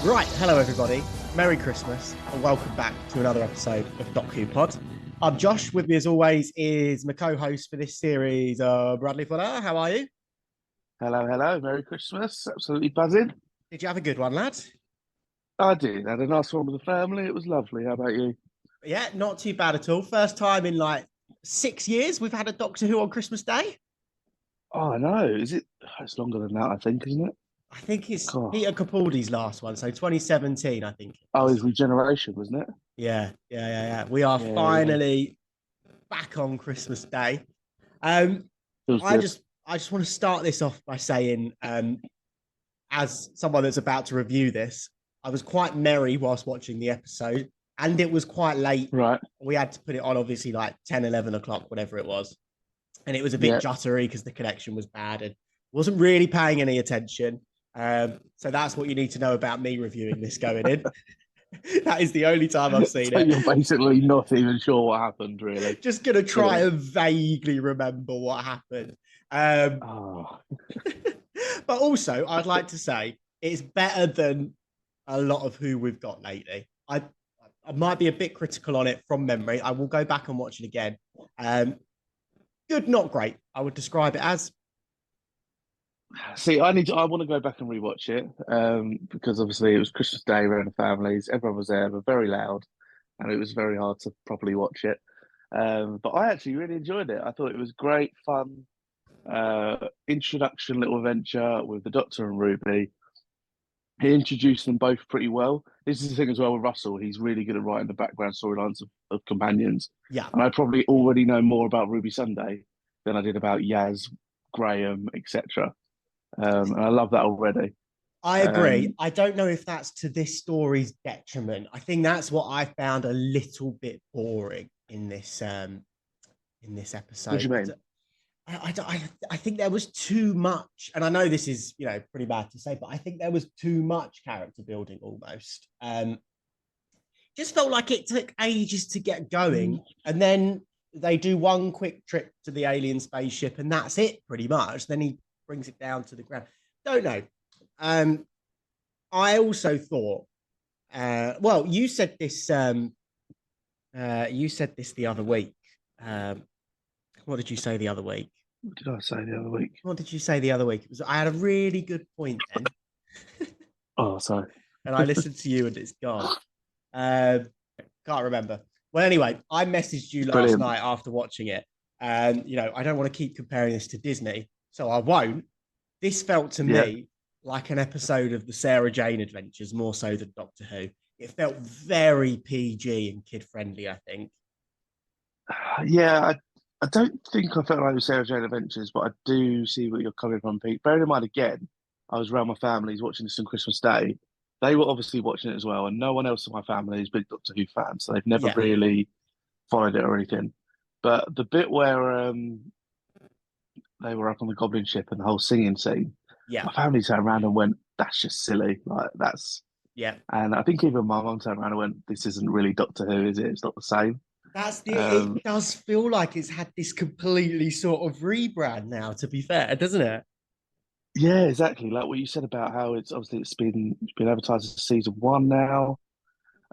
Right, hello everybody. Merry Christmas and welcome back to another episode of Doc Who Pod. I'm Josh. With me as always is my co-host for this series, Bradley Fuller. How are you? Hello, hello. Merry Christmas. Absolutely buzzing. Did you have a good one, lad? I did. Had a nice one with the family. It was lovely. How about you? Yeah, not too bad at all. First time in like 6 years we've had a Doctor Who on Christmas Day. Oh, I know. Is it? It's longer than that, I think, isn't it? I think it's God. Peter Capaldi's last one, so 2017, I think it Oh, was. it's Regeneration, wasn't it? Yeah. We are Yeah, yeah. finally back on Christmas Day. Um, Feels I good. just I just want to start this off by saying, as someone that's about to review this, I was quite merry whilst watching the episode, and it was quite late. Right. We had to put it on, obviously, like 10, 11 o'clock, whatever it was. And it was a bit Yeah. juddery because the connection was bad and wasn't really paying any attention. So that's what you need to know about me reviewing this going in. That is the only time I've seen So it. you're basically not even sure what happened, really. Just going to try Yeah. and vaguely remember what happened. Um, Oh, but also, I'd like to say it's better than a lot of who we've got lately. I might be a bit critical on it from memory. I will go back and watch it again. Um, Good, not great. I would describe it as. see, I want to go back and rewatch it because obviously it was Christmas Day around the families. Everyone was there, but very loud, and it was very hard to properly watch it. But I actually really enjoyed it. I thought it was great fun. Introduction little adventure with the Doctor and Ruby. He introduced them both pretty well. This is the thing as well with Russell. He's really good at writing the background storylines of companions. Yeah, And I probably already know more about Ruby Sunday than I did about Yaz, Graham, etc. And I love that already. I agree. Um, I don't know if that's to this story's detriment. I think that's what I found a little bit boring in this what do episode. you mean? I think there was too much, and I know this is pretty bad to say, but I think there was too much character building almost. Just felt like it took ages to get going, and then they do one quick trip to the alien spaceship, and that's it pretty much. Then he brings it down to the ground. Don't know. Um, I also thought. Well, you said this the other week. Um, what did you say the other week? What did I say the other week? What did you say the other week? It was I had a really good point then, Oh, sorry. and I listened to you, and it's gone. Um, can't remember. Well, anyway, I messaged you last Brilliant. night after watching it, and I don't want to keep comparing this to Disney, so I won't. This felt to Yeah. me like an episode of the Sarah Jane Adventures, more so than Doctor Who. It felt very PG and kid friendly, I think. Yeah, I don't think I felt like it was Sarah Jane Adventures, but I do see what you're coming from, Pete. Bearing in mind, again, I was around my families watching this on Christmas Day. They were obviously watching it as well, and no one else in my family is big Doctor Who fans, so they've never Yeah, really followed it or anything. But the bit where they were up on the goblin ship and the whole singing scene, yeah, my family turned around and went, "That's just silly." Like that's, yeah. and I think even my mum turned around and went, "This isn't really Doctor Who, is it? It's not the same." It Um, does feel like it's had this completely sort of rebrand now, to be fair, doesn't it? Yeah, exactly. Like what you said about how it's been advertised as season one now.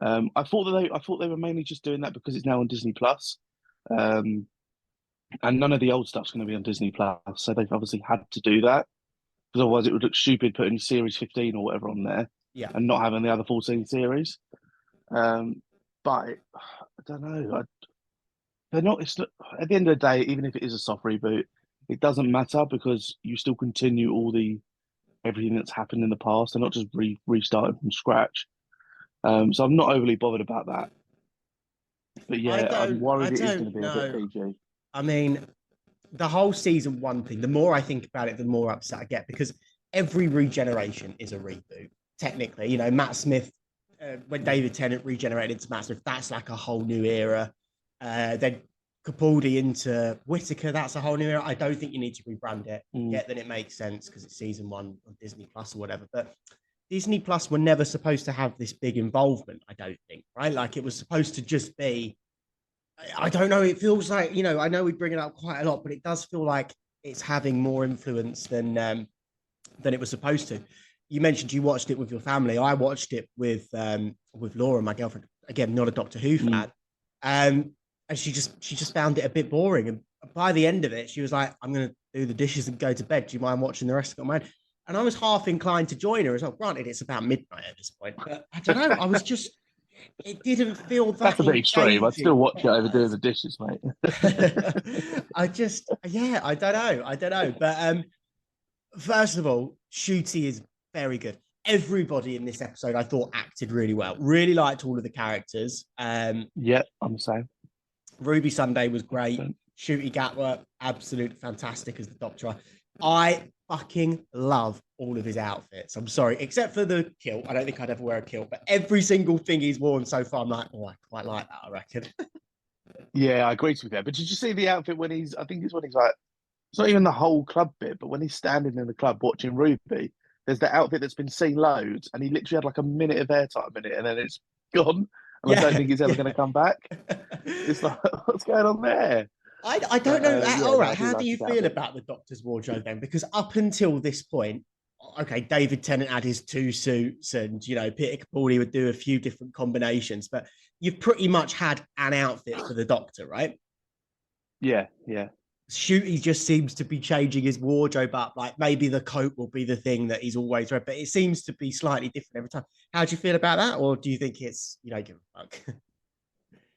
I thought they were mainly just doing that because it's now on Disney Plus. Um, and none of the old stuff's going to be on Disney Plus, so they've obviously had to do that because otherwise it would look stupid putting series 15 or whatever on there Yeah. and not having the other 14 series. Um, I don't know. They're not. It's not, at the end of the day, even if it is a soft reboot, it doesn't matter because you still continue all the everything that's happened in the past and not just restarting from scratch. So I'm not overly bothered about that. But yeah, I'm I worried it is going don't to be a bit know. PG. I mean, the whole season one thing, the more I think about it, the more upset I get because every regeneration is a reboot. Technically, Matt Smith, when David Tennant regenerated into Matt Smith, that's like a whole new era. Then Capaldi into Whitaker, that's a whole new era. I don't think you need to rebrand it. Mm. Yet then it makes sense because it's season one on Disney Plus or whatever. But Disney Plus were never supposed to have this big involvement, I don't think, right? Like it was supposed to just be I don't know. It feels like, I know we bring it up quite a lot, but it does feel like it's having more influence than it was supposed to. you mentioned you watched it with your family. I watched it with Laura, my girlfriend. Again, not a Doctor Who fan. And she just found it a bit boring. And by the end of it, she was like, "I'm going to do the dishes and go to bed. Do you mind watching the rest of it on mine?" And I was half inclined to join her as well. Granted, it's about midnight at this point, but I don't know. I was just, it didn't feel that That's a bit extreme. I'd still engaging. watch it over doing the dishes, mate. Yeah, I don't know. But first of all, Ncuti is very good. Everybody in this episode, I thought, acted really well. Really liked all of the characters. Yeah, I'm the same. Ruby Sunday was great. 100%. Ncuti Gatwa, absolute fantastic as the Doctor. I fucking love all of his outfits. I'm sorry, except for the kilt. I don't think I'd ever wear a kilt, but every single thing he's worn so far, I'm like, oh, I quite like that, I reckon. Yeah, I agree with that. But did you see the outfit when I think it's when he's like, it's not even the whole club bit, but when he's standing in the club watching Ruby, there's the outfit that's been seen loads, and he literally had like a minute of airtime in it, and then it's gone. And I don't think he's ever going to come back. It's like, what's going on there? I don't know. All right, I do how do like you his feel outfit. about the Doctor's wardrobe then? Because up until this point, okay, David Tennant had his two suits, and Peter Capaldi would do a few different combinations, but you've pretty much had an outfit for the Doctor, right? Yeah, yeah. Ncuti just seems to be changing his wardrobe up. Like maybe the coat will be the thing that he's always read, but it seems to be slightly different every time. How do you feel about that, or do you think it's give a fuck?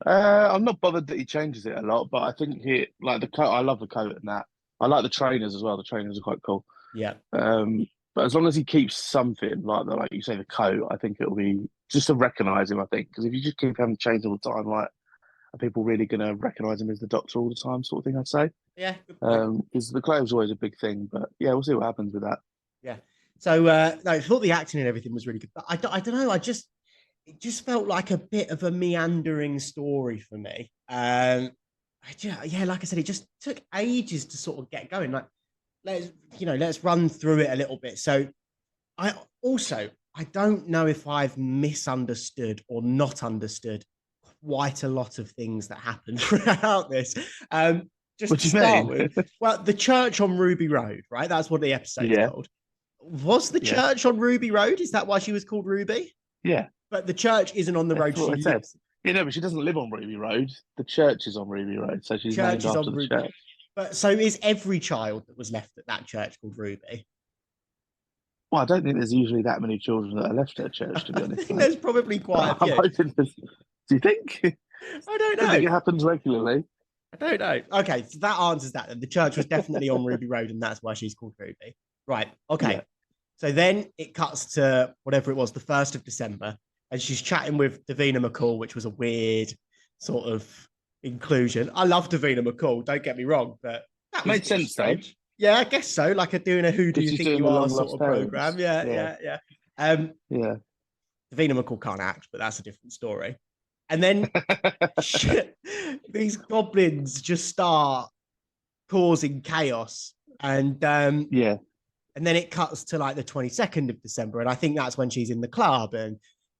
I'm not bothered that he changes it a lot, but I think he like the coat. I love the coat and that. I like the trainers as well. The trainers are quite cool. Yeah, But as long as he keeps something like you say, the coat, I think it'll be just to recognise him. I think because if you just keep having to change all the time, like are people really going to recognise him as the Doctor all the time? Sort of thing, I'd say. yeah, good point. Because the clothes always a big thing, but yeah, we'll see what happens with that. Yeah. So no, I thought the acting and everything was really good, but I don't know. It just felt like a bit of a meandering story for me. Yeah, like I said, it just took ages to sort of get going. Like let's run through it a little bit. So I also I don't know if I've misunderstood or not understood quite a lot of things that happened throughout this. Just What to do you start mean? with, well, the church on Ruby Road, right? That's what the episode's Yeah, called. Was the yeah, church on Ruby Road? Is that why she was called Ruby? yeah. But the church isn't on the That's road what she I said. lives in. You know, but she doesn't live on Ruby Road. The church is on Ruby Road, so she's Church named is after on the Ruby. church. But so is every child that was left at that church called Ruby? Well, I don't think there's usually that many children that are left at church, to be I honest, think mate. there's probably quite a I'm few. hoping there's. Do you think? I I don't don't think know. it happens regularly. I don't know. Okay, so that answers that. Then the church was definitely on Ruby Road, and that's why she's called Ruby. Right. Yeah. Okay. So then it cuts to whatever it was, the 1st of December, and she's chatting with Davina McCall, which was a weird sort of inclusion. I love Davina McCall, don't get me wrong, but that was a Made bit sense, though, strange. Yeah, I guess so. Like a doing a Who Do because You she's Think doing You the Are long sort lost of program. parents. Yeah, Yeah, yeah, yeah. Um, yeah. Davina McCall can't act, but that's a different story. And then these goblins just start causing chaos. Yeah. And then it cuts to like the 22nd of December. And I think that's when she's in the club and,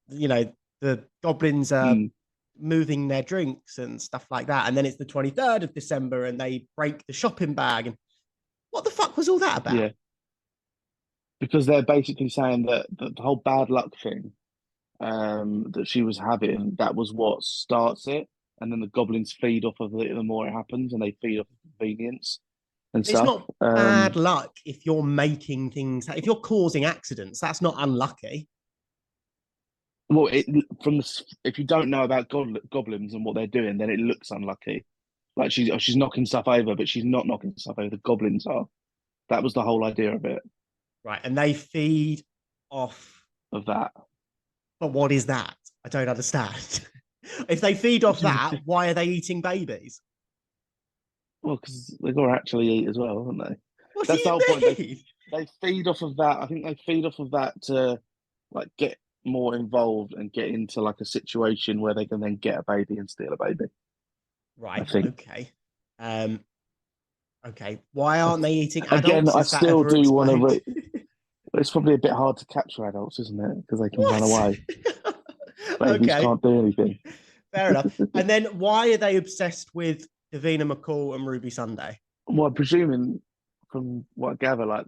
the goblins are Mm, moving their drinks and stuff like that. And then it's the 23rd of December and they break the shopping bag. And what the fuck was all that about? yeah. Because they're basically saying that the whole bad luck thing that she was having, that was what starts it. And then the goblins feed off of it the more it happens, and they feed off of convenience and It's stuff. not bad luck if you're making things, if you're causing accidents, that's not unlucky. Well, if you don't know about goblins and what they're doing, then it looks unlucky. Like she's knocking stuff over, but she's not knocking stuff over. The goblins are. That was the whole idea of it. Right. And they feed off. Of that. But what is that? I don't understand. If they feed off that, why are they eating babies? Well, because they've got to actually eat as well, haven't they? What do That's the you whole point. mean? They feed off of that. I think they feed off of that to like get more involved and get into like a situation where they can then get a baby and steal a baby. I Right. think. Okay. Um, okay. Why aren't they eating Again, adults? I Is that still ever do want to. explained? It's probably a bit hard to capture adults, isn't it? Because they can run What? away. Babies Okay. can't do anything. Fair enough. And then why are they obsessed with Davina McCall and Ruby Sunday? Well, I'm presuming from what I gather, like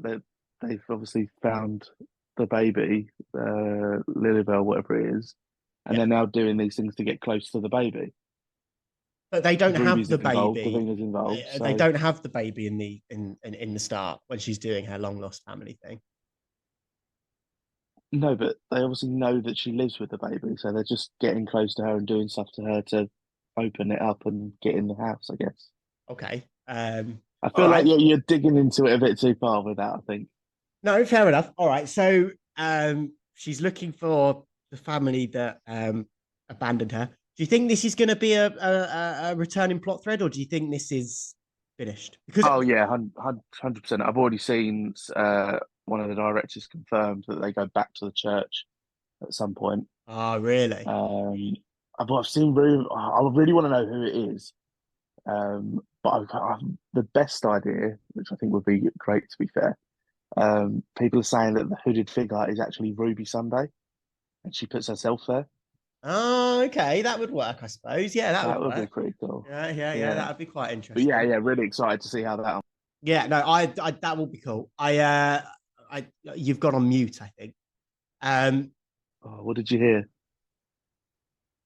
they've obviously found the baby, Lilybell, whatever it is, and Yeah, they're now doing these things to get close to the baby. but they don't Because have Ruby's the involved, baby. Davina's involved. They So don't have the baby in the start when she's doing her long lost family thing. no, but they obviously know that she lives with the baby, so they're just getting close to her and doing stuff to her to open it up and get in the house, I guess. Okay. I All feel like right. you're digging into it a bit too far with that, I think. No, fair enough. All right. So she's looking for the family that abandoned her. Do you think this is going to be a returning plot thread, or do you think this is finished? Because Oh yeah, 100%. I've already seen one of the directors confirmed that they go back to the church at some point. oh, really? Um, I've seen room. I really want to know who it is. But the best idea, which I think would be great to be fair, people are saying that the hooded figure is actually Ruby Sunday, and she puts herself there. Oh, okay. That would work, I suppose. Yeah, that would That would be work. pretty cool. Yeah. Yeah, That would be quite but yeah, interesting. yeah, really excited to see how that. Yeah, no, I that will be cool. I, you've gone on mute, I think. Um, Oh, what did you hear?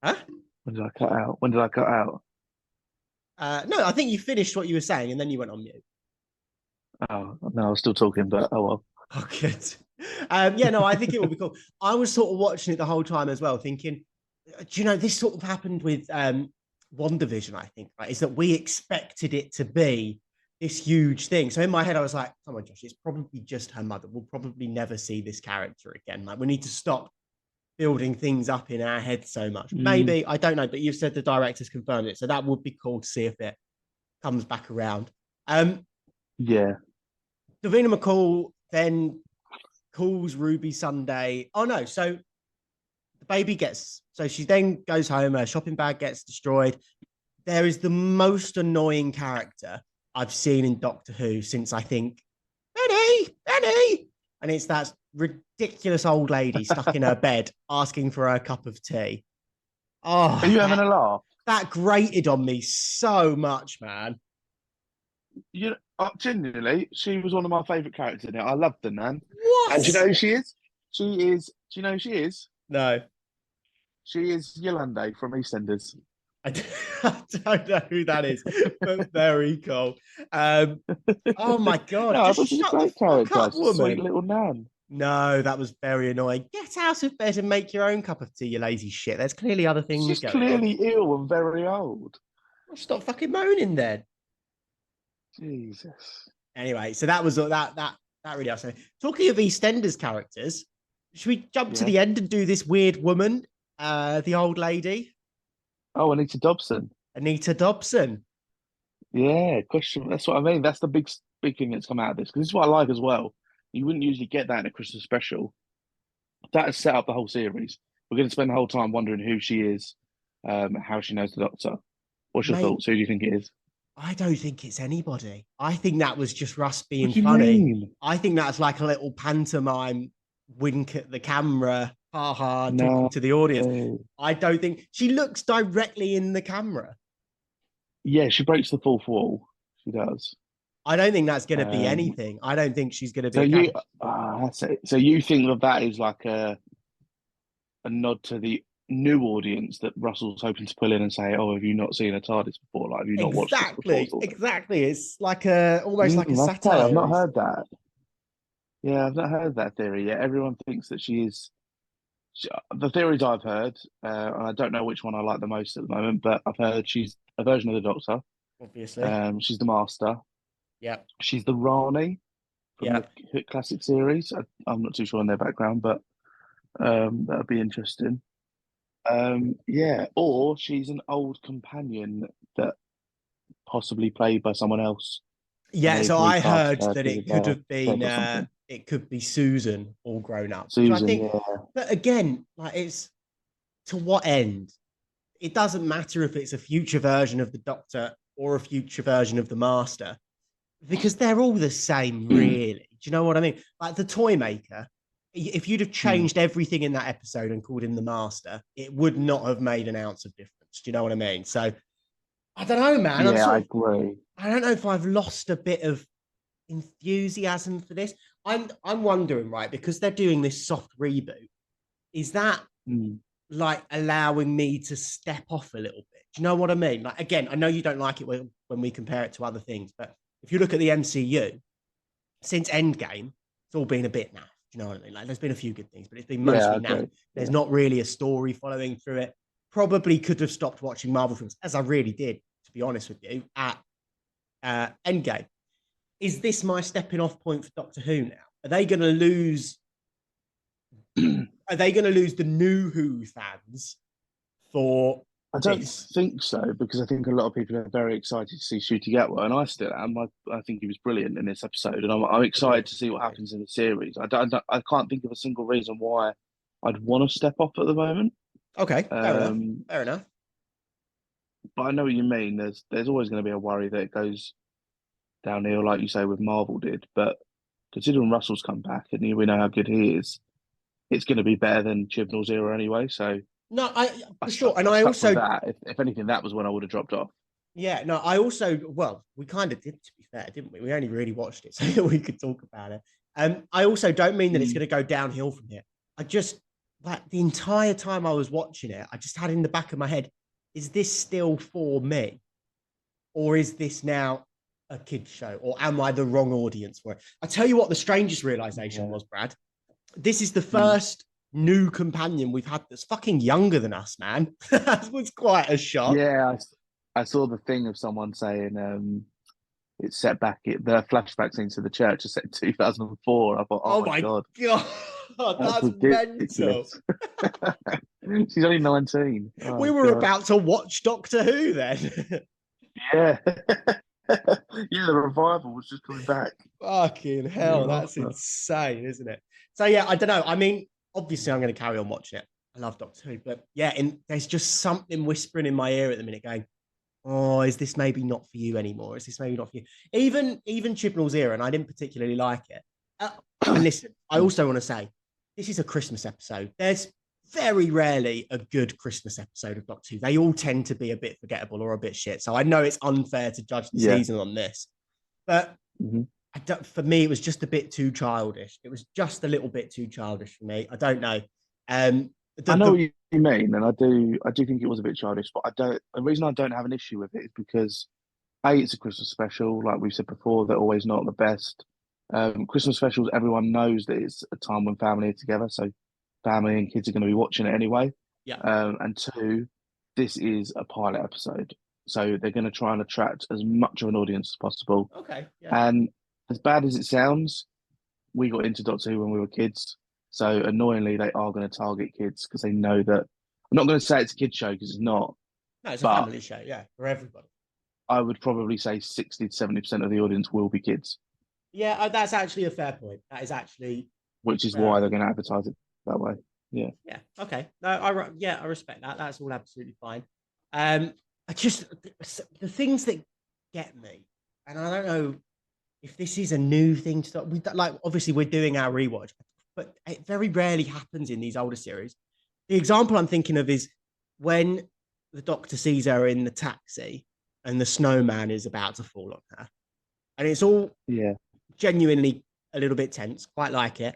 huh? When did I cut out? When did I cut out? No, I think you finished what you were saying and then you went on mute. Oh no, I was still talking, but oh well. Oh, good. Yeah, no, I think it will be cool. I was sort of watching it the whole time as well, thinking, do you know, this sort of happened with WandaVision, I think, right? Is that we expected it to be this huge thing. So in my head, I was like, come on, Josh, it's probably just her mother. We'll probably never see this character again. Like, we need to stop building things up in our head so much. Mm, Maybe, I don't know, but you've said the director's confirmed it. So that would be cool to see if it comes back around. Um, yeah. Davina McCall then calls Ruby Sunday. Oh no, so the baby gets so she then goes home, her shopping bag gets destroyed. There is the most annoying character I've seen in Doctor Who since I think Benny, and it's that ridiculous old lady stuck in her bed asking for her cup of tea. Are Oh, you having a laugh? that grated on me so much, man. You genuinely, she was one of my favourite characters in it. I loved the Nan. And do you know What? who she is? She is. Do you know who she is? No, She is Yolande from EastEnders. I don't know who that is, but very cool. Oh my god, No, I just thought she was a shut the great fuck character. up, She's a sweet woman. little Nan. No, that was very annoying. Get out of bed and make your own cup of tea, you lazy shit. There's clearly other things She's going on. clearly ill and very old. Well, stop fucking moaning then. Jesus. Anyway, so that was that really upset me. Talking of EastEnders characters, should we jump to Yeah. the end and do this weird woman, the old lady, Oh, Anita Dobson. Anita Dobson? Yeah, question. That's what I mean. That's the big thing that's come out of this. Because this is what I like as well. You wouldn't usually get that in a Christmas special. That has set up the whole series. We're going to spend the whole time wondering who she is, how she knows the Doctor. What's your Mate, thoughts? Who do you think it is? I don't think it's anybody. I think that was just Russ What being do you funny. mean? I think that's like a little pantomime wink at the camera, ha ha, talking No. to the audience. I don't think she looks directly in the camera. Yeah, she breaks the fourth wall. She does. I don't think that's going to be Um, anything. I don't think she's going to be so a you, character. that's it. So you think that that is like a nod to the new audience that Russell's hoping to pull in and say, "Oh, have you not seen a TARDIS before? Like, have you not watched this before?" Exactly, exactly. It's like a almost like a Okay, I've satire. not heard that. Yeah, I've not heard that theory yet. Everyone thinks that she is. The theories I've heard, and I don't know which one I like the most at the moment, but I've heard she's a version of the Doctor. Obviously. She's the Master. Yep. She's the Rani from the Yep. classic series. I'm not too sure on their background, but that would be interesting. Yeah, or she's an old companion that possibly played by someone else, and Yeah. they've So I recast heard her that to it could their have been head or something. it could be Susan all grown up, which I Susan, think. yeah, But again, like it's to what end? It doesn't matter if it's a future version of the Doctor or a future version of the Master because they're all the same, really. Do you know what I mean? Like the toy maker, if you'd have Hmm. changed everything in that episode and called him the Master, it would not have made an ounce of difference. Do you know what I mean? So I don't know, man. Yeah, I agree. I don't know if I've lost a bit of enthusiasm for this. I'm wondering, right, because they're doing this soft reboot, is that Mm. like allowing me to step off a little bit? Do you know what I mean? Like, again, I know you don't like it when we compare it to other things, but if you look at the MCU since Endgame, it's all been a bit naff. Do you know what I mean? Like, there's been a few good things, but it's been Yeah, I mostly naff. agree. There's Yeah. not really a story following through it. Probably could have stopped watching Marvel films, as I really did, to be honest with you, at Endgame. Is this my stepping off point for Doctor Who now? Are they going to lose? Are they going to lose the new Who fans for I don't this? think so, because I think a lot of people are very excited to see Ncuti Gatwa, and I still am. I think he was brilliant in this episode, and I'm excited Agreed. to see what Agreed. happens in the series. I can't think of a single reason why I'd want to step off at the moment. Okay, fair enough. Um, Fair enough. but I know what you mean. There's always going to be a worry that it goes downhill, like you say, with Marvel did. But considering Russell's come back and we know how good he is, it's going to be better than Chibnall's era anyway. So No, I for stuck sure, and I I stuck with also, that. If anything, that was when I would have dropped off. yeah, no, I also, well, we kind of did, to be fair, didn't we? We only really watched it so that we could talk about it. I also don't mean that it's Mm. going to go downhill from here. I just, like, the entire time I was watching it, I just had in the back of my head, is this still for me? Or is this now a kid's show? Or am I the wrong audience for it? I tell you what, the strangest realization Yeah. was, Brad. This is the Mm. first new companion we've had that's fucking younger than us, man. That was quite a shock. Yeah, I saw the thing of someone saying it's set back the flashback scene to the church is set in 2004. I thought, oh Oh my my God, god, that's that's mental. ridiculous. She's only 19. We Oh were God. about to watch Doctor Who then. Yeah. Yeah, the revival was just coming back. Fucking The year hell, that's after. insane, isn't it? So yeah, I don't know. I mean, obviously, I'm going to carry on watching it. I love Doctor Who, but yeah, there's just something whispering in my ear at the minute, going, "Oh, is this maybe not for you anymore? Is this maybe not for you?" Even Chibnall's era, and I didn't particularly like it. And listen, I Mm. also want to say, this is a Christmas episode. There's very rarely a good Christmas episode of Doctor Who. They all tend to be a bit forgettable or a bit shit. So I know it's unfair to judge the Yeah. season on this, but Mhm. for me, it was just a bit too childish. It was just a little bit too childish for me. I don't know. Um, I know what the you mean, and I do think it was a bit childish, but I don't. The reason I don't have an issue with it is because A, it's a Christmas special, like we've said before, they're always not the best. Christmas specials, everyone knows that it's a time when family are together, so family and kids are going to be watching it anyway. Yeah. And two, this is a pilot episode, so they're going to try and attract as much of an audience as possible. Okay. Yeah. And as bad as it sounds, we got into Doctor Who when we were kids, so annoyingly, they are going to target kids because they know that. I'm not going to say it's a kids show because it's not, No, it's a but family show. Yeah, for everybody. I would probably say 60 to 70% of the audience will be kids, Yeah, that's actually a fair point. That is actually which is fair why they're enough. going to advertise it that way. Yeah. Yeah. Okay. No, yeah, I respect that. That's all absolutely fine. I just the things that get me, and I don't know if this is a new thing to start. We like obviously we're doing our rewatch, but it very rarely happens in these older series. The example I'm thinking of is when the Doctor sees her in the taxi and the snowman is about to fall on her, and it's all Yeah. genuinely a little bit tense. Quite like it.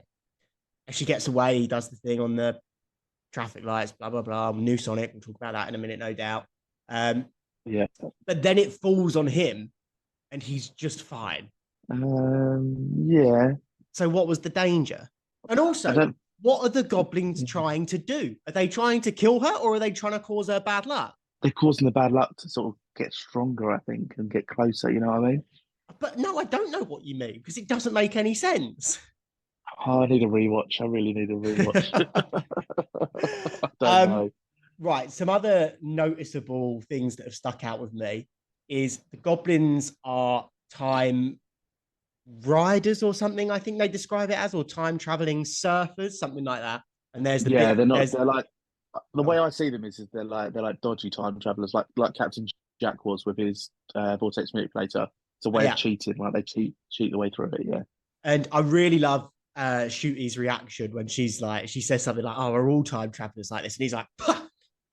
As she gets away, he does the thing on the traffic lights, blah blah blah. New Sonic. We'll talk about that in a minute, no doubt. Um, Yeah. but then it falls on him, and he's just fine. Yeah. So what was the danger? And I also, don't. what are the goblins trying to do? Are they trying to kill her, or are they trying to cause her bad luck? They're causing the bad luck to sort of get stronger, I think, and get closer. You know what I mean? But no, I don't know what you mean because it doesn't make any sense. Oh, I need a rewatch. I really need a rewatch. I don't um, know. right. Some other noticeable things that have stuck out with me is the goblins are time riders or something. I think they describe it as, or time traveling surfers, something like that. And there's the Yeah, bit. they're not. There's They're like the oh, way I see them is they're like dodgy time travelers, like Captain Jack was with his vortex manipulator. It's a way of yeah, cheating. Like they cheat the way through it. Yeah. and I really love Shooty's reaction when she says something like, "Oh, we're all time travelers like this," and he's like, "Pah,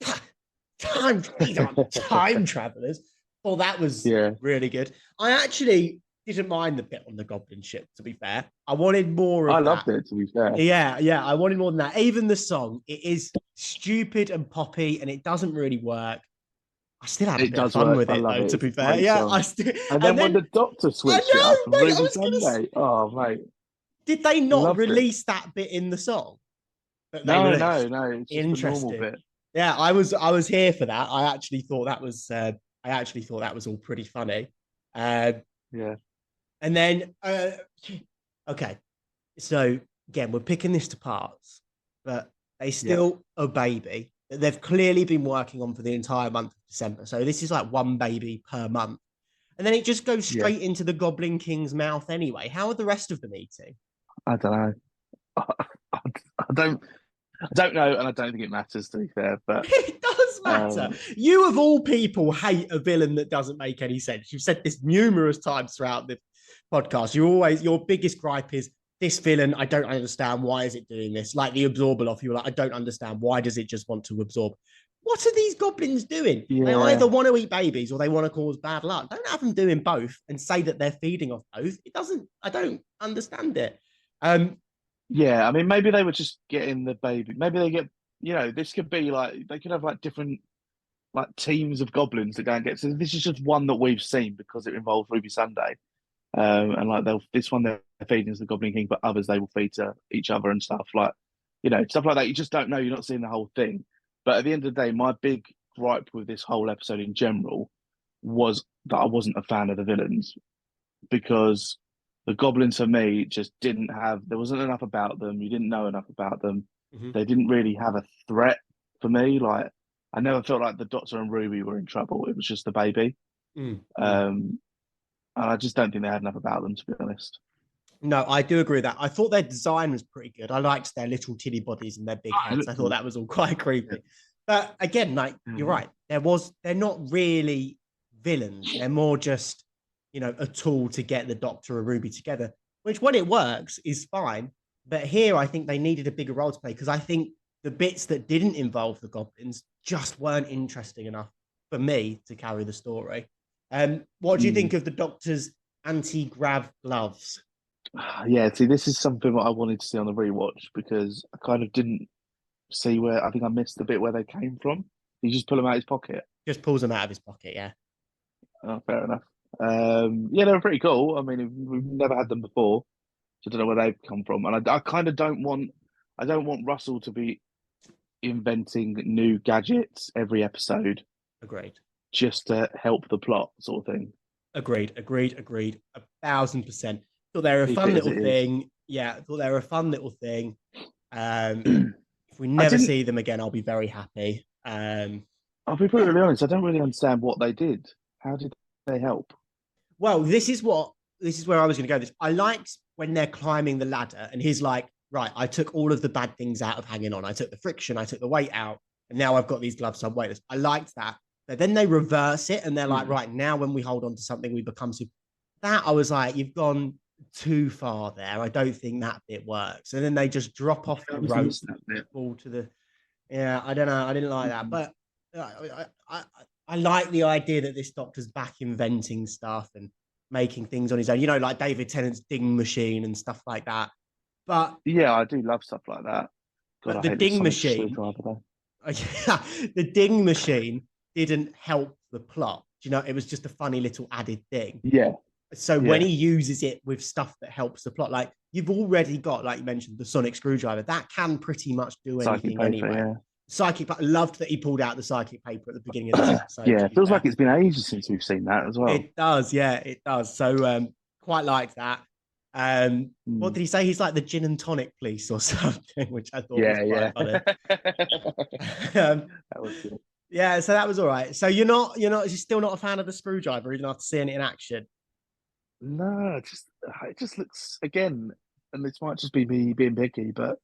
pah, these aren't time travelers." Oh, that was Yeah. really good. I actually didn't mind the bit on the goblin ship, to be fair. I wanted more I of that. loved it, to be fair. Yeah, I wanted more than that. Even the song, it is stupid and poppy, and it doesn't really work. I still had a It bit of does fun work. with I it, love though, it. to It's be a fair. great Yeah, song. And and then when then the Doctor I switched it up know, for mate. I Ruby was gonna. Sunday, oh mate, Did they not loved it. release that bit in the song that they No, no, released? no. It's just the normal Interesting. bit. Yeah, I was here for that. I actually thought that was all pretty funny. Um, Yeah, and then okay, so again, we're picking this to parts, but they yeah, still a baby that they've clearly been working on for the entire month of December. So this is like one baby per month. And then it just goes yeah. straight into the Goblin King's mouth anyway. How are the rest of them eating? I don't know. I don't. I don't know, and I don't think it matters, to be fair. But It does matter. um, You, of all people, hate a villain that doesn't make any sense. You've said this numerous times throughout the podcast. Your biggest gripe is this villain. I don't understand. Why is it doing this? Like the absorber off. You're like, I don't understand. Why does it just want to absorb? What are these goblins doing? They yeah, either want to eat babies or they want to cause bad luck. Don't have them doing both and say that they're feeding off both. It doesn't. I don't understand it. Um, yeah. I mean, maybe they were just getting the baby. Maybe they get. This could be like they could have like different like teams of goblins that go and get. So this is just one that we've seen because it involves Ruby Sunday. And like this one they're feeding as the Goblin King, but others they will feed to each other and stuff like, stuff like that. You just don't know. You're not seeing the whole thing. But at the end of the day, my big gripe with this whole episode in general was that I wasn't a fan of the villains because the goblins for me just didn't have. There wasn't enough about them. You didn't know enough about them. mhm. They didn't really have a threat for me. Like I never felt like the Doctor and Ruby were in trouble. It was just the baby. Mm, mm. Um, and I just don't think they had enough about them, to be honest. No, I do agree with that. I thought their design was pretty good. I liked their little titty bodies and their big Oh, it heads. I looked thought cool. that was all quite Yeah. creepy. But again, like you're Mhm. right. They're not really villains. They're more just, a tool to get the Doctor and Ruby together, which when it works is fine. But here I think they needed a bigger role to play because I think the bits that didn't involve the goblins just weren't interesting enough for me to carry the story. What do you Mm. think of the Doctor's anti-grav gloves? Yeah, see, this is something that I wanted to see on the rewatch because I kind of didn't see where I think I missed the bit where they came from. He just pull them out of his pocket. Just pulls them out of his pocket. Yeah, Oh, fair enough. Yeah, they were pretty cool. I mean, we've never had them before, so I don't know where they've come from. And I kind of I don't want Russell to be inventing new gadgets every episode agreed. just to help the plot, sort of thing. Agreed. 1,000%. Thought they were a Keep fun it as little it is. thing. Yeah, thought they were a fun little thing. Um, if we I never didn't. see them again, I'll be very happy. I'll be Yeah. brutally honest. I don't really understand what they did. How did they help? Well, this is where I was going to go. This I liked when they're climbing the ladder, and he's like, "Right, I took all of the bad things out of hanging on. I took the friction, I took the weight out, and now I've got these gloves, so I'm weightless." I liked that. But then they reverse it, and they're like, Mm. "Right, now when we hold on to something, we become super." That I was like, "You've gone too far there. I don't think that bit works." And then they just drop off I the was rope, missed that bit. fall to the. Yeah, I don't know. I didn't like that, Mm. but I like the idea that this doctor's back inventing stuff and making things on his own. Like David Tennant's ding machine and stuff like that. But Yeah, I do love stuff like that. God, but I the hate this ding sonic machine, screwdriver though. the ding machine didn't help the plot. It was just a funny little added thing. Yeah, So when yeah. he uses it with stuff that helps the plot, like you've already got, like you mentioned, the sonic screwdriver, that can pretty much do Psychic anything paper, anyway. yeah. Psychic, I loved that he pulled out the psychic paper at the beginning of this episode, Yeah, to it be feels like fair. it's been ages since we've seen that as well. It does, yeah, it does. So quite like that. What Mm. did he say? He's like the gin and tonic police or something, which I thought was Yeah, quite yeah. funny. um, That was good. yeah, so that was all right. So you're still not a fan of the screwdriver, even after seeing it in action. No, it just looks again, and this might just be me being picky, but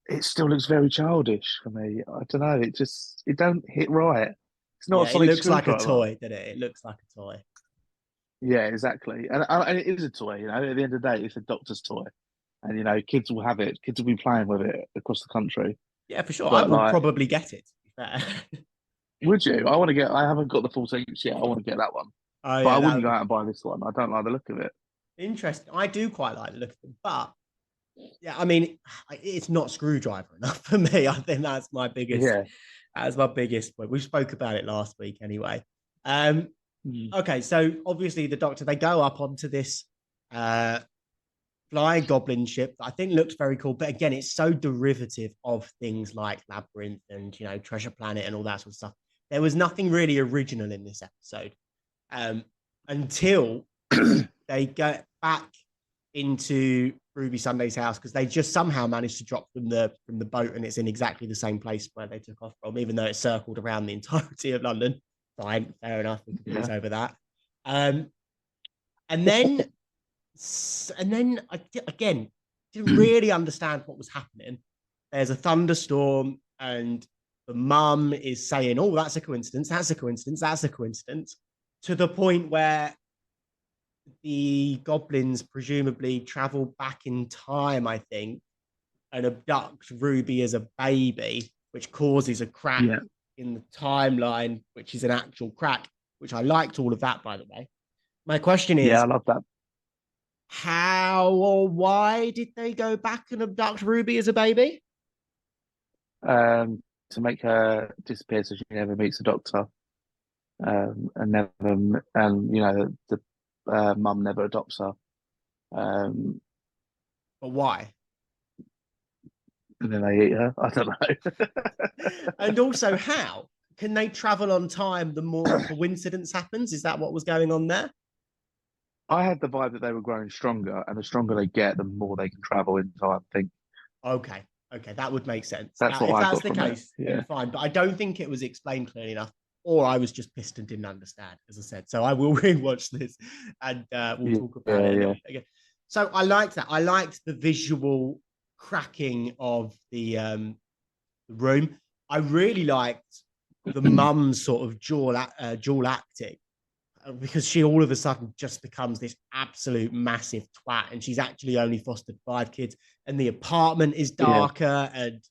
it still looks very childish for me. I don't know. It don't hit right. It's not a Yeah, it sonic looks like a screwdriver. toy, doesn't it? It looks like a toy. Yeah, exactly. And it is a toy, At the end of the day, it's a doctor's toy, and kids will have it. Kids will be playing with it across the country. Yeah, for sure. I But will like, probably get it, to be fair. would you? I want to get. I haven't got the 14 inch yet. I want to get that one, Oh but I yeah, that wouldn't would go be out and buy this one. I don't like the look of it. Interesting. I do quite like the look of them, but yeah, I mean, it's not screwdriver enough for me. I think Yeah. that's my biggest point. We spoke about it last week anyway. Um, Mm. okay, so obviously the Doctor, they go up onto this uh flying goblin ship that I think looks very cool, but again, it's so derivative of things like Labyrinth and Treasure Planet and all that sort of stuff. There was nothing really original in this episode until they get back into Ruby Sunday's house because they just somehow managed to drop from the boat and it's in exactly the same place where they took off from, even though it's circled around the entirety of London. Fine, fair enough. We can breeze over that. And then again, didn't really understand what was happening. There's a thunderstorm, and the mum is saying, "Oh, that's a coincidence. That's a coincidence. That's a coincidence," to the point where the goblins presumably travel back in time, I think, and abduct Ruby as a baby, which causes a crack in the timeline, which is an actual crack, which I liked all of that, by the way. My question is, I love that. How or why did they go back and abduct Ruby as a baby? To make her disappear so she never meets the Doctor. And never, and the mum never adopts her. But why? And then they eat her. I don't know. And also, how can they travel on time the more a coincidence happens? Is that what was going on there? I had the vibe that they were growing stronger, and the stronger they get, the more they can travel in time. I think. Okay, that would make sense. That's what If I that's got the from it. case, then fine. But I don't think it was explained clearly enough, or I was just pissed and didn't understand, as I said. So I will rewatch this, and we'll talk about it a little bit again. So I liked that. I liked the visual cracking of the room. I really liked the mum's sort of dual acting because she all of a sudden just becomes this absolute massive twat, and she's actually only fostered 5 kids, and the apartment is darker, and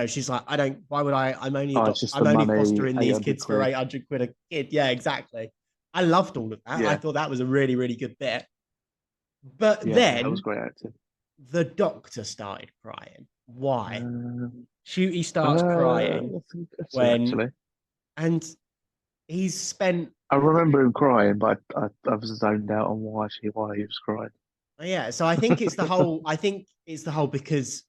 she's like, I don't. Why would I? I'm only fostering these kids for 800 quid a kid. Yeah, exactly. I loved all of that. I thought that was a really, really good bit. But then that was great acting. The Doctor started crying. Why? Ncuti starts crying and he's spent. I remember him crying, but I was zoned out on why he was crying. Yeah, so I think it's the whole. I think it's the whole because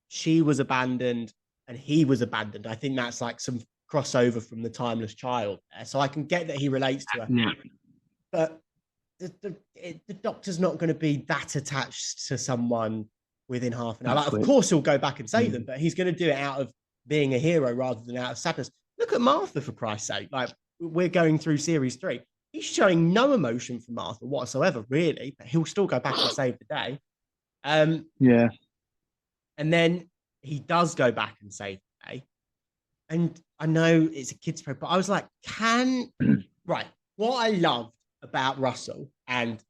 she was abandoned and he was abandoned. I think that's like some crossover from the Timeless Child there. So I can get that he relates to her, but the Doctor's not going to be that attached to someone within half an hour. Like, of course, he'll go back and save them, but he's going to do it out of being a hero rather than out of sadness. Look at Martha, for Christ's sake. Like, we're going through series 3. He's showing no emotion for Martha whatsoever, really, but he'll still go back and save the day. And then he does go back and save the day. And I know it's a kid's program, but I was like, right, what I loved about Russell and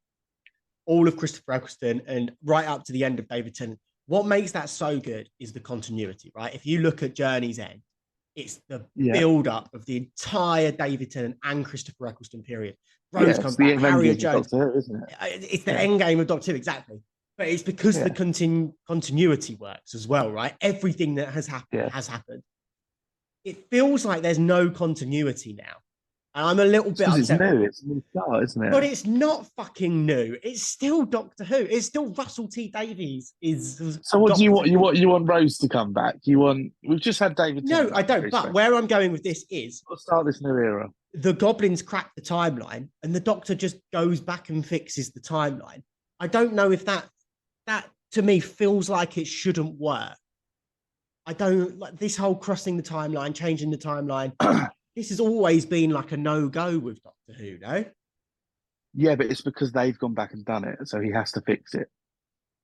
all of Christopher Eccleston and right up to the end of David Tennant, what makes that so good is the continuity, right? If you look at Journey's End, it's the build-up of the entire David Tennant and Christopher Eccleston period. Rose comes back, Harriet Jones. Doctor, isn't it? It's the end game of Doctor Who, exactly. But it's because the continuity works as well, right? Everything that has happened has happened. It feels like there's no continuity now. And I'm a little bit upset. It's new. It's a new start, isn't it? But it's not fucking new. It's still Doctor Who. It's still Russell T Davies. So what do you want? You want Rose to come back? We've just had David. No, I don't. But where I'm going with this is, we'll start this new era. The goblins crack the timeline, and the Doctor just goes back and fixes the timeline. I don't know if that to me feels like it shouldn't work. I don't like this whole crossing the timeline, changing the timeline. This has always been like a no-go with Doctor Who, no? Yeah, but it's because they've gone back and done it, so he has to fix it.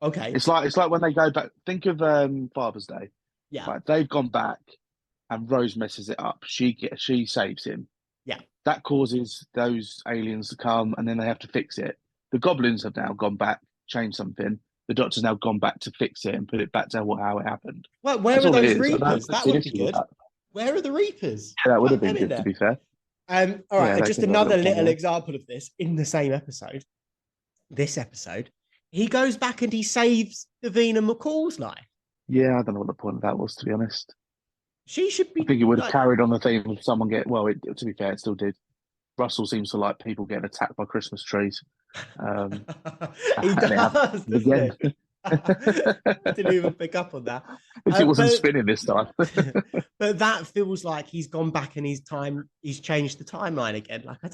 Okay. It's like when they go back. Think of Father's Day. Yeah. Right, they've gone back, and Rose messes it up. She saves him. Yeah. That causes those aliens to come, and then they have to fix it. The goblins have now gone back, changed something. The Doctor's now gone back to fix it and put it back to how it happened. Well, where are those Reapers? That would be good. Where are the Reapers? Yeah, that would have been good, to be fair. All right, just another little example of this in the same episode. This episode, He goes back and he saves Davina McCall's life. Yeah, I don't know what the point of that was, to be honest. She should I be think it would have like. carried on the theme of someone get, well, to be fair, it still did. Russell seems to like people getting attacked by Christmas trees. Um, He and it does, happened doesn't again. he? I didn't even pick up on that. It wasn't But spinning this time. but that feels like he's gone back and he's changed the timeline again. Like I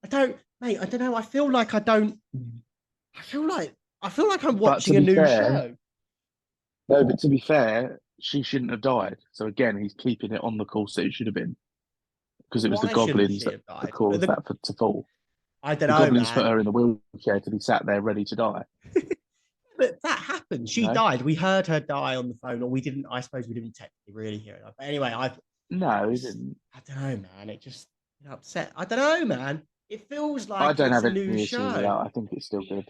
don't, mate. I don't know. I feel like I don't. I feel like I'm But to watching a be new fair, show. no, but to be fair, she shouldn't have died. So again, he's keeping it on the course that it should have been because it was the Why shouldn't goblins she that, have that died? But caused that to fall. I don't The know, goblins put man. her in the wheelchair to be sat there ready to die. But that happened. You She know? died. We heard her die on the phone, or we didn't. I suppose we didn't technically really hear it. But anyway, No, he didn't. I don't know, man. It just upset. I don't know, man. It feels I like don't it's have a new any issues with that. show. I think it's still good.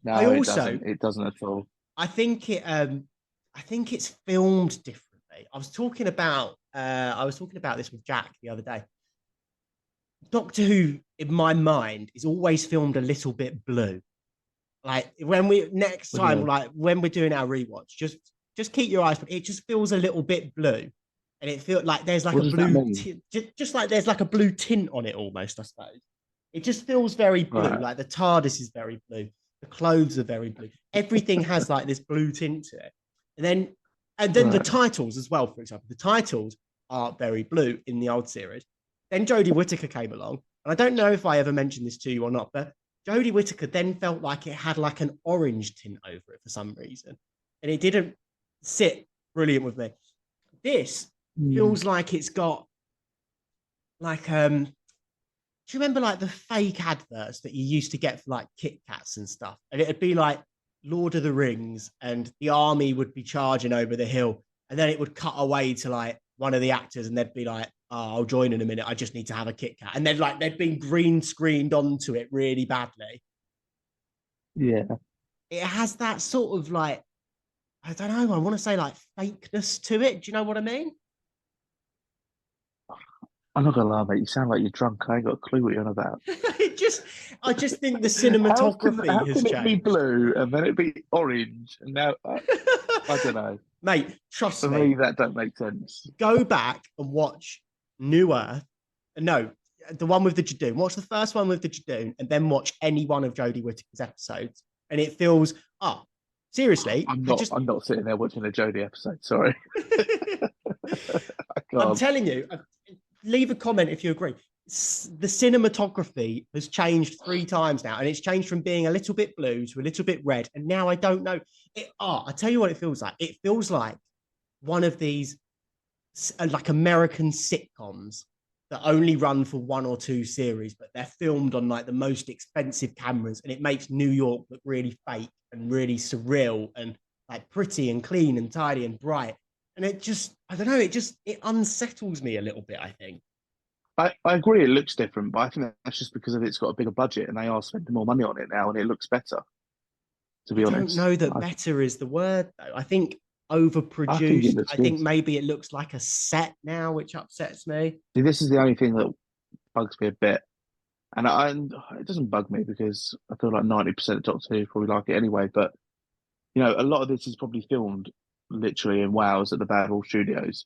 I No, it also, doesn't. It doesn't at all. I think I think it's filmed differently. I was talking about this with Jack the other day. Doctor Who, in my mind, is always filmed a little bit blue. Like when we next What do you time, mean? like when we're doing our rewatch, just keep your eyes. But it just feels a little bit blue, and it feels like there's like What a does that blue, mean? just like there's like a blue tint on it almost. I suppose it just feels very blue. Right, Like the TARDIS is very blue, the clothes are very blue. Everything has like this blue tint to it, and then the right. titles as well. For example, the titles are very blue in the old series. Then Jodie Whittaker came along, and I don't know if I ever mentioned this to you or not, but Jodie Whittaker then felt like it had like an orange tint over it for some reason, and it didn't sit brilliant with me. This Hmm. feels like it's got like do you remember like the fake adverts that you used to get for like Kit Kats and stuff? And it'd be like Lord of the Rings, and the army would be charging over the hill, and then it would cut away to like one of the actors, and they'd be like, "Oh, I'll join in a minute. I just need to have a Kit Kat," and then like they'd been green screened onto it really badly. Yeah. It has that sort of like, I don't know. I want to say like fakeness to it. Do you know what I mean? I'm not gonna lie, mate. You sound like you're drunk. I ain't got a clue what you're on about. it just, I just think the How cinematography has can it be changed. blue and then it be orange and now I don't know. Mate, trust For me. me, that don't make sense. Go back and watch New Earth. No, the one with the Jadoon. Watch the first one with the Jadoon, and then watch any one of Jodie Whittaker's episodes, and it feels seriously. I'm I not. just, I'm not sitting there watching a Jodie episode. Sorry, I I'm can't. telling you. Leave a comment if you agree. The cinematography has changed 3 times now, and it's changed from being a little bit blue to a little bit red, and now I don't know. I tell you what, it feels like. It feels like one of these like American sitcoms that only run for 1 or 2 series, but they're filmed on like the most expensive cameras, and it makes New York look really fake and really surreal and like pretty and clean and tidy and bright. And it just, I don't know, it unsettles me a little bit, I think. I agree. It looks different, but I think that's just because of it's got a bigger budget and they are spending more money on it now, and it looks better. To I be don't honest, know that better is the word, though. I think I think it overproduced. looks I good. think maybe it looks like a set now, which upsets me. See, this is the only thing that bugs me a bit, and it doesn't bug me because I feel like 90% of Doctor Who probably like it anyway. But a lot of this is probably filmed literally in Wales at the Badhall Studios.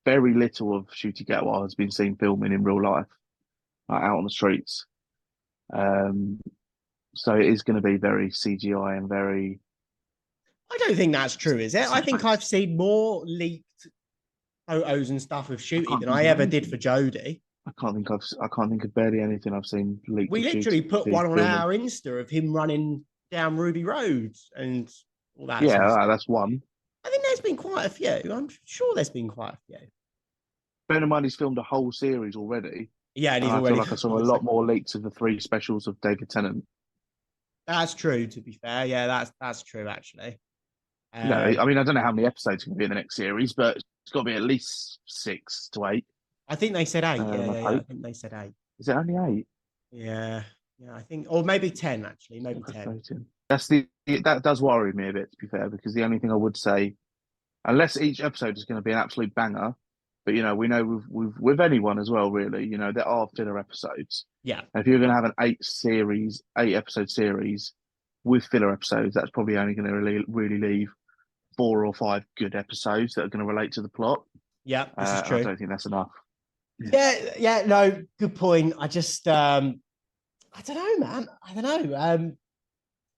Very little of Ncuti Gatwa has been seen filming in real life, like out on the streets. Um, so it is going to be very CGI and very I don't think that's true, is it? I set think I've based. seen more leaked photos and stuff of I Shooty can't than think I of ever did for anything. Jodie. I can't think of barely anything I've seen leaked We of literally put Ncuti one on filming. our Insta of him running down Ruby Road and all that Yeah, sort of stuff. that's one. I think there's been quite a few. I'm sure there's been quite a few. Bear in mind he's filmed a whole series already, Yeah, and and he's I feel already like I got saw on a the lot second more one. leaks of the three specials of David Tennant. That's true, to be fair. Yeah, that's true, actually. I Um, mean, I don't know how many episodes going to be in the next series, but it's got to be at least 6 to 8. I think they said 8. Yeah, I yeah, yeah. I hope. think they said 8. Is it only 8? Yeah, yeah. I think, or maybe 10, actually. So Maybe 10. frustrating. That does worry me a bit, to be fair, because the only thing I would say, unless each episode is going to be an absolute banger, but we know with anyone as well, really, there are filler episodes. Yeah. And if you're going to have an 8 episode series, with filler episodes, that's probably only going to really leave 4 or 5 good episodes that are going to relate to the plot. Yeah, this is And I true. don't think that's enough. Yeah. Yeah, no, good point. I just I don't know, man. I don't know.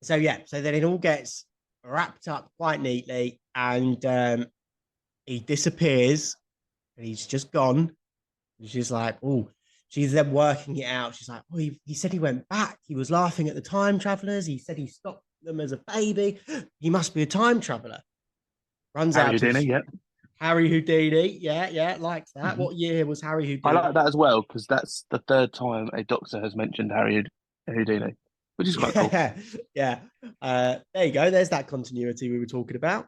So yeah, so then it all gets wrapped up quite neatly, and he disappears, and he's just gone. And she's like, oh, she's then working it out. She's like, oh, he said he went back. He was laughing at the time travelers. He said he stopped them as a baby. He must be a time traveler. Runs Harry out to Houdini, yeah. Harry Houdini. Yeah, likes that. Mm-hmm. What year was Harry I like Houdini? that as well because that's the third time a doctor has mentioned Harry Houdini, which is quite cool. Yeah, yeah. There you go. There's that continuity we were talking about.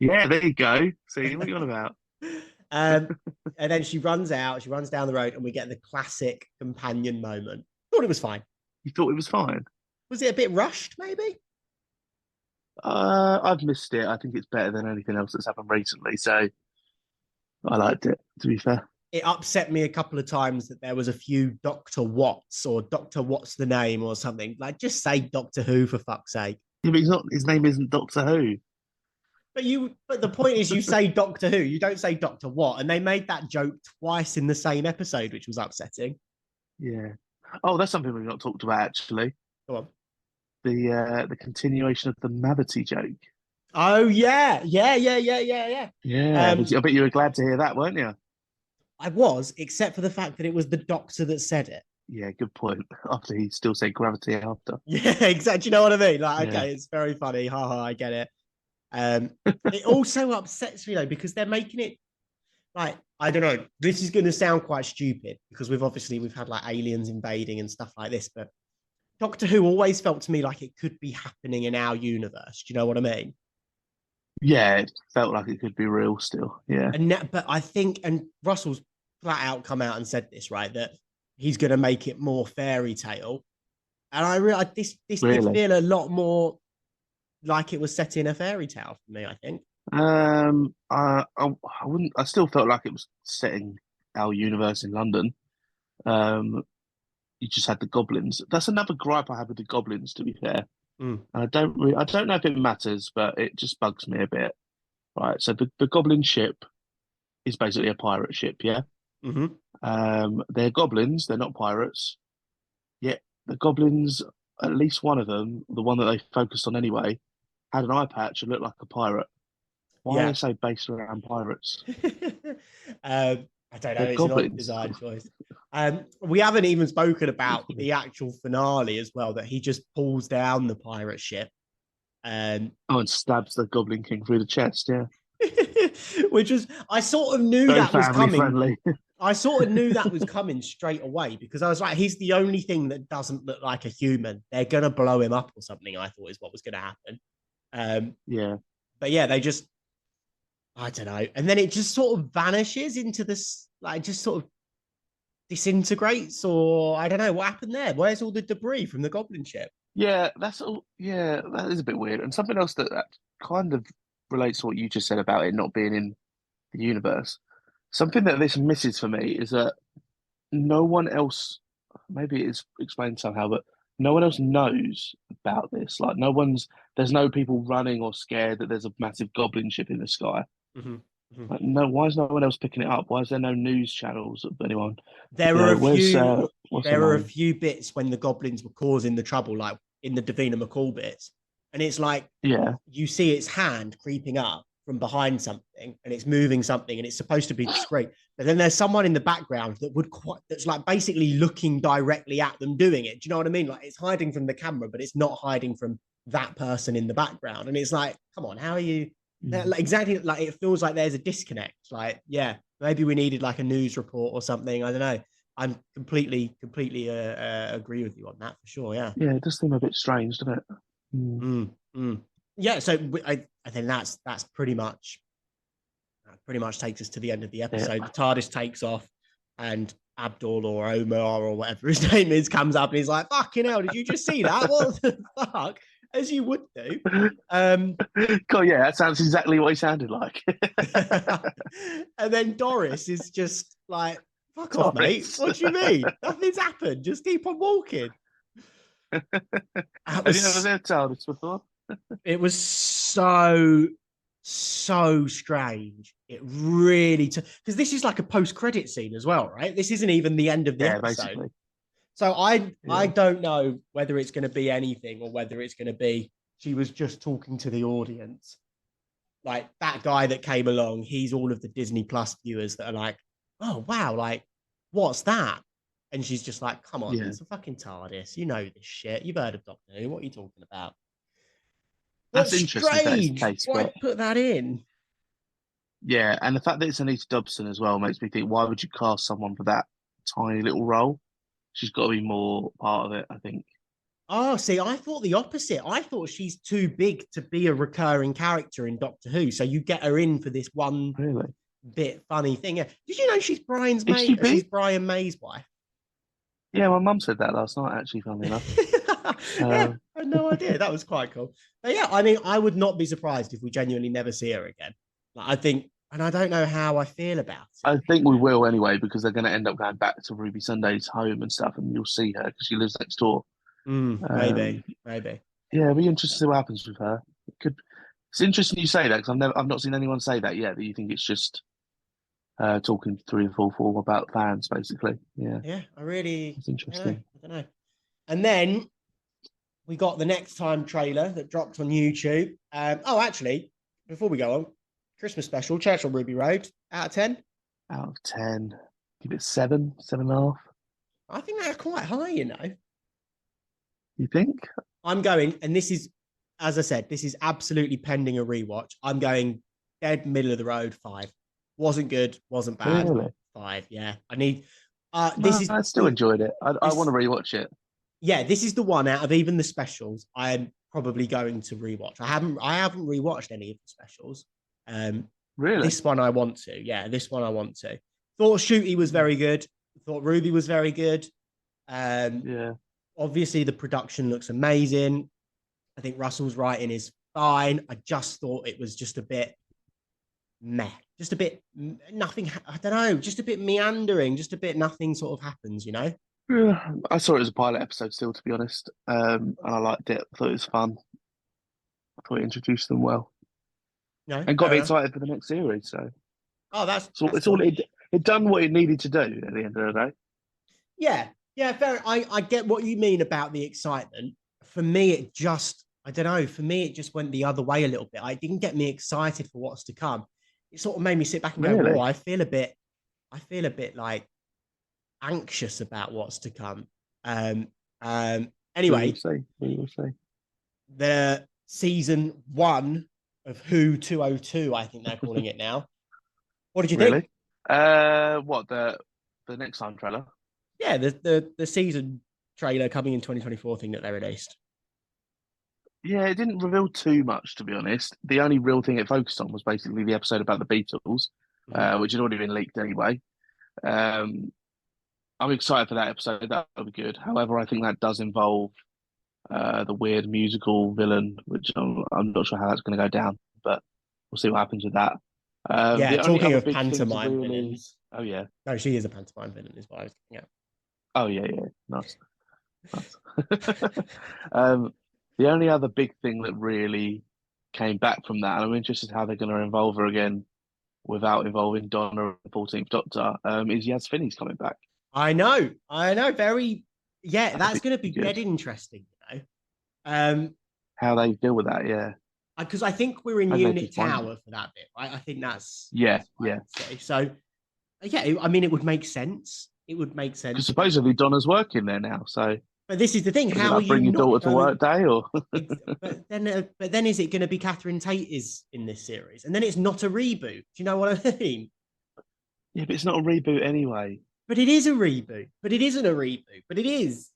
Yeah, there you go. See what you're on about. um, and then she runs out. She runs down the road, and we get the classic companion moment. Thought it was fine. You thought it was fine? Was it a bit rushed, maybe? I've missed it. I think it's better than anything else that's happened recently, so I liked it. To be fair, It upset me a couple of times that there was a few Dr. Watts or Dr. What's the name or something. Like, just say Doctor Who for fuck's sake. yeah, but he's not. His name isn't Doctor Who. But the point is, you say Doctor Who, you don't say Doctor What, and they made that joke twice in the same episode, which was upsetting. Yeah. Oh, that's something we've not talked about actually. Go on. The continuation of the Mavity joke. Oh yeah. Yeah, Um, I bet you were glad to hear that, weren't you? I was, except for the fact that it was the Doctor that said it. Yeah, good point. After he still said gravity after. Yeah, exactly. You know what I mean? Like, Yeah. okay, it's very funny. Ha ha, I get it. Um, it also upsets me though because they're making it like I don't know. This is going to sound quite stupid because we've had like aliens invading and stuff like this, but Doctor Who always felt to me like it could be happening in our universe. Do you know what I mean? Yeah, it felt like it could be real still. Yeah. But I think, and Russell's flat out come out and said this, right? That he's going to make it more fairy tale, and I realized this did Really. feel a lot more like it was set in a fairy tale for me. I think. I wouldn't. I still felt like it was setting our universe in London. Um, you just had the goblins. That's another gripe I have with the goblins, to be fair. Mm. And I don't know if it matters, but it just bugs me a bit. Right. So the goblin ship is basically a pirate ship. Yeah. Mm-hmm. They're goblins. They're not pirates. Yet the goblins, at least one of them, the one that they focused on anyway, had an eye patch and looked like a pirate. Why are Yeah. they so based around pirates? I don't know. They're It's an odd goblins. design choice. We haven't even spoken about the actual finale as well. That he just pulls down the pirate ship, Oh, and stabs the Goblin King through the chest. Yeah, which was I sort of knew very that was family coming. friendly. I sort of knew that was coming straight away because I was like, he's the only thing that doesn't look like a human. They're gonna blow him up or something. I thought is what was gonna happen. Yeah, But yeah, they just I don't know, and then it just sort of vanishes into this, like just sort of disintegrates, or I don't know what happened there. Where's all the debris from the goblin ship? yeah. That's all. Yeah, that is a bit weird. And something else that kind of relates to what you just said about it not being in the universe. Something that this misses for me is that no one else. Maybe it's explained somehow, but no one else knows about this. Like, no one's. There's no people running or scared that there's a massive goblin ship in the sky. Mm-hmm. Mm-hmm. Like, no, why is no one else picking it up? Why is there no news channels of anyone? There You are know, a where's few. what's her There are a name? few bits when the goblins were causing the trouble, like in the Davina McCall bits, and it's like Yeah, you see its hand creeping up from behind something, and it's moving something, and it's supposed to be discreet. But then there's someone in the background that's like basically looking directly at them doing it. Do you know what I mean? Like it's hiding from the camera, but it's not hiding from that person in the background. And it's like, come on, how are you? Like, exactly, like it feels like there's a disconnect. Like, yeah, maybe we needed like a news report or something. I don't know. I'm completely agree with you on that for sure. Yeah. yeah. It does seem a bit strange, doesn't it? Mm, mm. Yeah. So I think that's pretty much takes us to the end of the Yeah. episode. The TARDIS takes off, and Abdul or Omar or whatever his name is comes up and he's like, "Fucking hell! Did you just see that? What the fuck?" As you would do. God, yeah, that sounds exactly what he sounded like. And then Doris is just like, "Fuck off, mate! Doris. What do you mean? Nothing's happened. Just keep on walking." That Have you ever was seen TARDIS before? it was so strange. It really because this is like a post-credit scene as well, right? This isn't even the end of the Yeah, episode. basically. So I Yeah. don't know whether it's going to be anything or whether it's going to be she was just talking to the audience. Like that guy that came along, he's all of the Disney Plus viewers that are like, oh wow, like what's that? And she's just like, come on, Yeah. it's a fucking TARDIS. You know this shit. You've heard of Doctor Who. What are you talking about? But That's interesting if that is the strange. case, Why but put that in? yeah, and the fact that it's Anita Dobson as well makes me think, why would you cast someone for that tiny little role? She's got to be more part of it, I think. Oh, see, I thought the opposite. I thought she's too big to be a recurring character in Doctor Who. So you get her in for this one Really? bit funny thing. Yeah. Did you know she's Brian's Is she mate? She's big? Brian May's wife. Yeah, my mum said that last night, actually, funnily enough. Yeah, Um, I had no idea. That was quite cool. But yeah, I mean, I would not be surprised if we genuinely never see her again. Like, I think, and I don't know how I feel about it. I think we will anyway, because they're going to end up going back to Ruby Sunday's home and stuff, and you'll see her because she lives next door. Maybe, Um, maybe. yeah, it'll be interesting to see what happens with her. It could. It's interesting you say that because I've not seen anyone say that yet. That you think it's just talking through the full form about fans, basically. Yeah, Yeah, I really, it's I don't know. interesting. I don't know. And then we got the next time trailer that dropped on YouTube. Oh, actually, before we go on, Christmas special, Church on Ruby Road, out of 10. Out of 10, give it 7, 7.5. I think that's quite high, you know. You think? I'm going, and this is, as I said, this is absolutely pending a rewatch. I'm going dead middle of the road, 5. Wasn't good, wasn't bad. Really? 5, yeah. I need, this No, is I still the, enjoyed it. I want this, to rewatch it. yeah, this is the one out of even the specials I'm probably going to rewatch. I haven't rewatched any of the specials. Um, Really? this one I want to. Yeah, this one I want to. Thought Shooty was Mm. very good. Thought Ruby was very good. Um, Yeah. obviously the production looks amazing. I think Russell's writing is fine. I just thought it was just a bit meh, just a bit nothing. I don't know, just a bit meandering, just a bit nothing sort of happens, you know. Yeah, I saw it as a pilot episode still, to be honest. And I liked it. I thought it was fun. I thought it introduced them well. No, And got fair me enough. excited for the next series. Oh, that's So that's it's all cool. it done what it needed to do at the end of the day. Yeah, yeah, fair. I get what you mean about the excitement. For me, it just I don't know. For me, it just went the other way a little bit. It didn't get me excited for what's to come. It sort of made me sit back and go, "Whoa!" Really? I feel a bit like anxious about what's to come. Um, We will anyway, see. We will see. the season 1 of Who 202, I think they're calling it now. What did you think? Really? What the next time trailer? Yeah, the season trailer coming in 2024 thing that they released. Yeah, it didn't reveal too much, to be honest. The only real thing it focused on was basically the episode about the Beatles, Mhm. which had already been leaked anyway. Um, I'm excited for that episode. That'll be good. However, I think that does involve the weird musical villain, which I'm not sure how that's going to go down, but we'll see what happens with that. Yeah, The only talking other of big thing to pantomime really, villains. oh yeah, No, she is a pantomime villain, is what I was getting at. oh yeah, yeah, nice, nice. um, the only other big thing that really came back from that, and I'm interested how they're going to involve her again without involving Donna and the 14th Doctor, is Yaz Finney's coming back. I know. Very, yeah, That'll that's be going to be good. dead interesting, you know. Um, How they deal with that, yeah. because I think we're in Maybe they Unit just won't. Tower for that bit, right? I think Yeah, that's what I yeah. would say. So, yeah, I mean, it would make sense. It would make Because sense. supposedly Donna's working there now, so But this is the thing: what is it how are like? you Bring your not daughter to going? work day, or But then, is it going to be Catherine Tate is in this series, and then it's not a reboot? Do you know what I mean? yeah, but it's not a reboot anyway. But it is a reboot. But it isn't a reboot. But it is.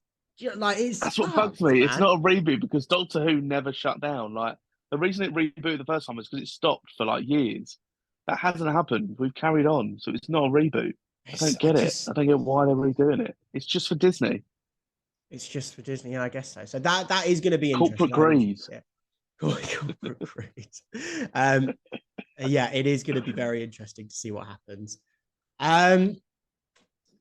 Like it's That's what bugs fucked, me. It's man. not a reboot because Doctor Who never shut down. Like the reason it rebooted the first time is because it stopped for like years. That hasn't happened. We've carried on, so it's not a reboot. I It's don't I get it. I just don't get why they're redoing it. It's just for Disney. it's just for Disney, yeah, I guess so. So that is going to be Corporate interesting. I'm interested greed. to see it. Corporate great. Yeah, it is going to be very interesting to see what happens. Um,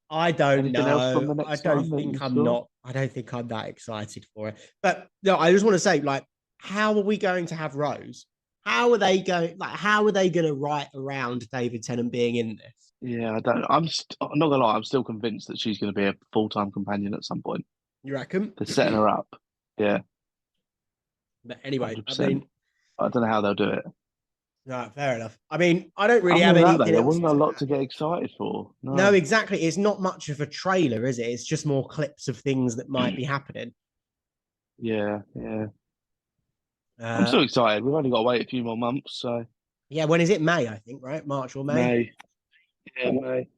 I don't Anything else from know. the I next don't one that you think I'm saw? not. I don't think I'm that excited for it. But no, I just want to say, like, how are we going to have Rose? How are they going? Like, how are they going to write around David Tennant being in this? Yeah, I don't. I'm not gonna lie. I'm still convinced that she's going to be a full-time companion at some point. You reckon? They're setting her up. Yeah, But anyway, I 100%. mean, I don't know how they'll do it. no, fair enough. I mean, I don't really Other have than that, though, anything there else wasn't a to lot add. to get excited for. No, No. exactly. It's not much of a trailer, is it? It's just more clips of things that might be happening. Yeah, yeah. I'm Uh, still excited. We've only got to wait a few more months, so yeah, when is it? May, I think, right? March or May. May. Yeah, May.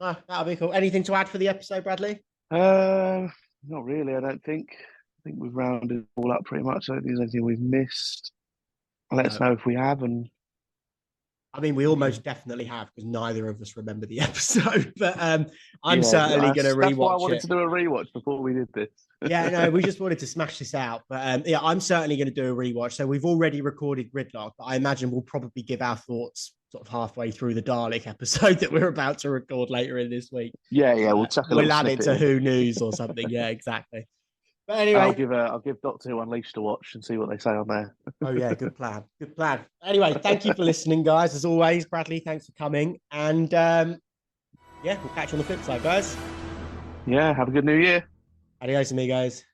Ah, that'll be cool. Anything to add for the episode, Bradley? Uh, Not really. I don't think. I think we've rounded it all up pretty much. I don't think there's anything we've missed. Let us No. know if we have, and I mean, we we can. almost definitely have because neither of us remember the episode, but I'm Yeah, certainly going to that's why I rewatch wanted it. to do a rewatch before we did this. Yeah, no, we just wanted to smash this out. But yeah, I'm certainly going to do a rewatch. So we've already recorded Gridlock, but I imagine we'll probably give our thoughts sort of halfway through the Dalek episode that we're about to record later in this week. Yeah, yeah. We'll chuck a little We'll add it snippet to in. Who News or something. Yeah, exactly. But And anyway, I'll give Doctor Who Unleashed a watch and see what they say on there. oh yeah, good plan. Good plan. Anyway, thank you for listening, guys. As always, Bradley, thanks for coming. And yeah, we'll catch you on the flip side, guys. Yeah, have a good New Year. Adios, amigos.